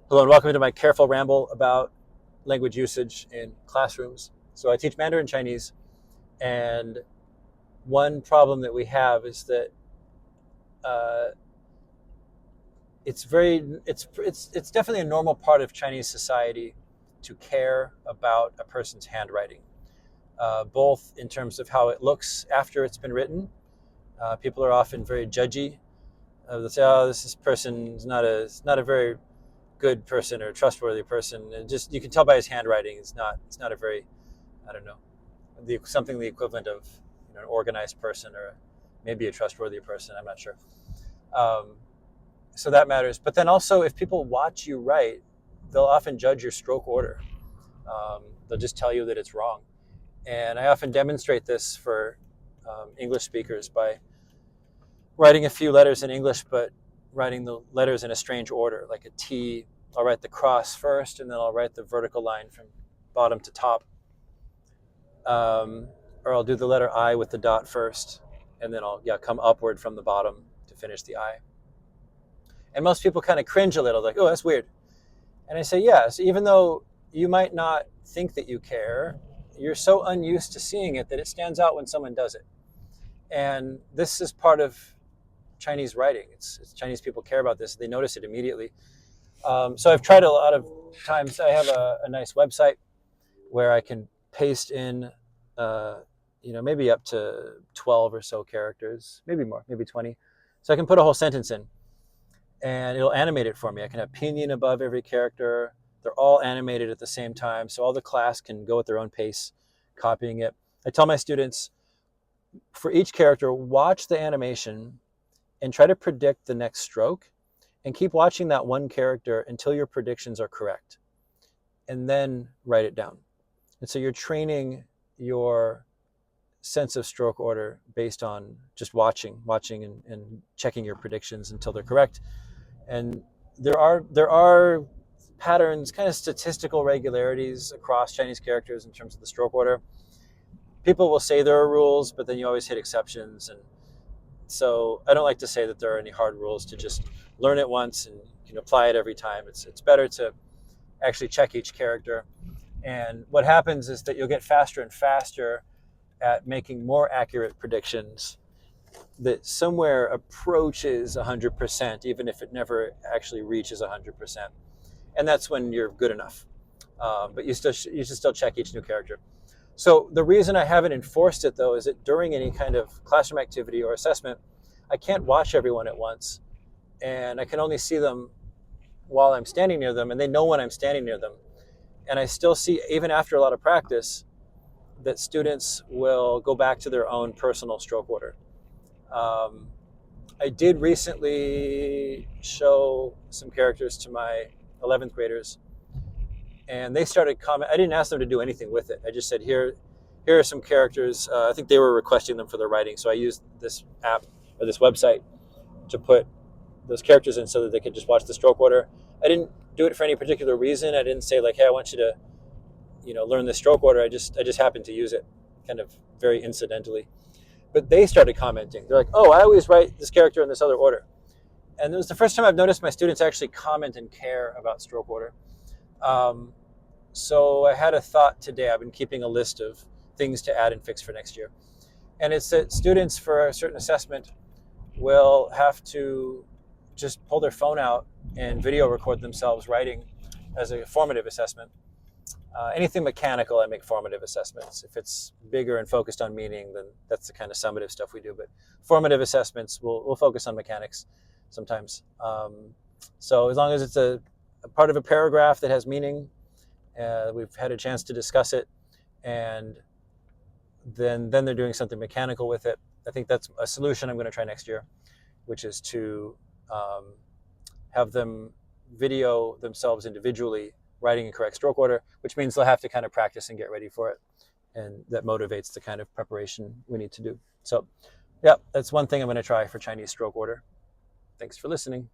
Hello and welcome to my careful ramble about language usage in classrooms. So I teach Mandarin Chinese, and one problem that we have is that uh, it's definitely a normal part of Chinese society to care about a person's handwriting, both in terms of how it looks after it's been written. People are often very judgy. They'll say, "Oh, this person is not a very good person or trustworthy person," and just you can tell by his handwriting. It's not a very, I don't know, something the equivalent of an organized person or maybe a trustworthy person. I'm not sure. Um, so that matters. But then also, if people watch you write, they'll often judge your stroke order. They'll just tell you that it's wrong. And I often demonstrate this for English speakers by writing a few letters in English, but writing the letters in a strange order, like a T. I'll write the cross first, and then I'll write the vertical line from bottom to top. Or I'll do the letter I with the dot first, and then I'll come upward from the bottom to finish the I. And most people kind of cringe a little, like, "Oh, that's weird." And I say, yeah, so even though you might not think that you care, you're so unused to seeing it that it stands out when someone does it. And this is part of Chinese writing. It's Chinese people care about this. They notice it immediately. So I've tried a lot of times. I have a nice website where I can paste in, maybe up to 12 or so characters, maybe more, maybe 20. So I can put a whole sentence in and it'll animate it for me. I can have pinyin above every character. They're all animated at the same time. So all the class can go at their own pace, copying it. I tell my students, for each character, watch the animation and try to predict the next stroke and keep watching that one character until your predictions are correct. And then write it down. And so you're training your sense of stroke order based on just watching and checking your predictions until they're correct. And there are patterns, kind of statistical regularities across Chinese characters in terms of the stroke order. People will say there are rules, but then you always hit exceptions. And so I don't like to say that there are any hard rules, to just learn it once and you can apply it every time. It's better to actually check each character. And what happens is that you'll get faster and faster at making more accurate predictions that somewhere approaches 100%, even if it never actually reaches 100%. And that's when you're good enough. But you should still check each new character. So the reason I haven't enforced it, though, is that during any kind of classroom activity or assessment, I can't watch everyone at once. And I can only see them while I'm standing near them, and they know when I'm standing near them. And I still see, even after a lot of practice, that students will go back to their own personal stroke order. I did recently show some characters to my 11th graders, and they started comment. I didn't ask them to do anything with it. I just said, here are some characters. I think they were requesting them for their writing, so I used this app or this website to put those characters in so that they could just watch the stroke order. I didn't do it for any particular reason. I didn't say like, "Hey, I want you to, learn the stroke order." I just happened to use it, kind of very incidentally. But they started commenting. They're like, "Oh, I always write this character in this other order." And it was the first time I've noticed my students actually comment and care about stroke order. So I had a thought today. I've been keeping a list of things to add and fix for next year. And it's that students for a certain assessment will have to just pull their phone out and video record themselves writing as a formative assessment. Anything mechanical, I make formative assessments. If it's bigger and focused on meaning, then that's the kind of summative stuff we do. But formative assessments, we'll focus on mechanics sometimes. So as long as it's a part of a paragraph that has meaning, we've had a chance to discuss it, and then they're doing something mechanical with it. I think that's a solution I'm going to try next year, which is to have them video themselves individually writing in correct stroke order, which means they'll have to kind of practice and get ready for it. And that motivates the kind of preparation we need to do. So, yeah, that's one thing I'm going to try for Chinese stroke order. Thanks for listening.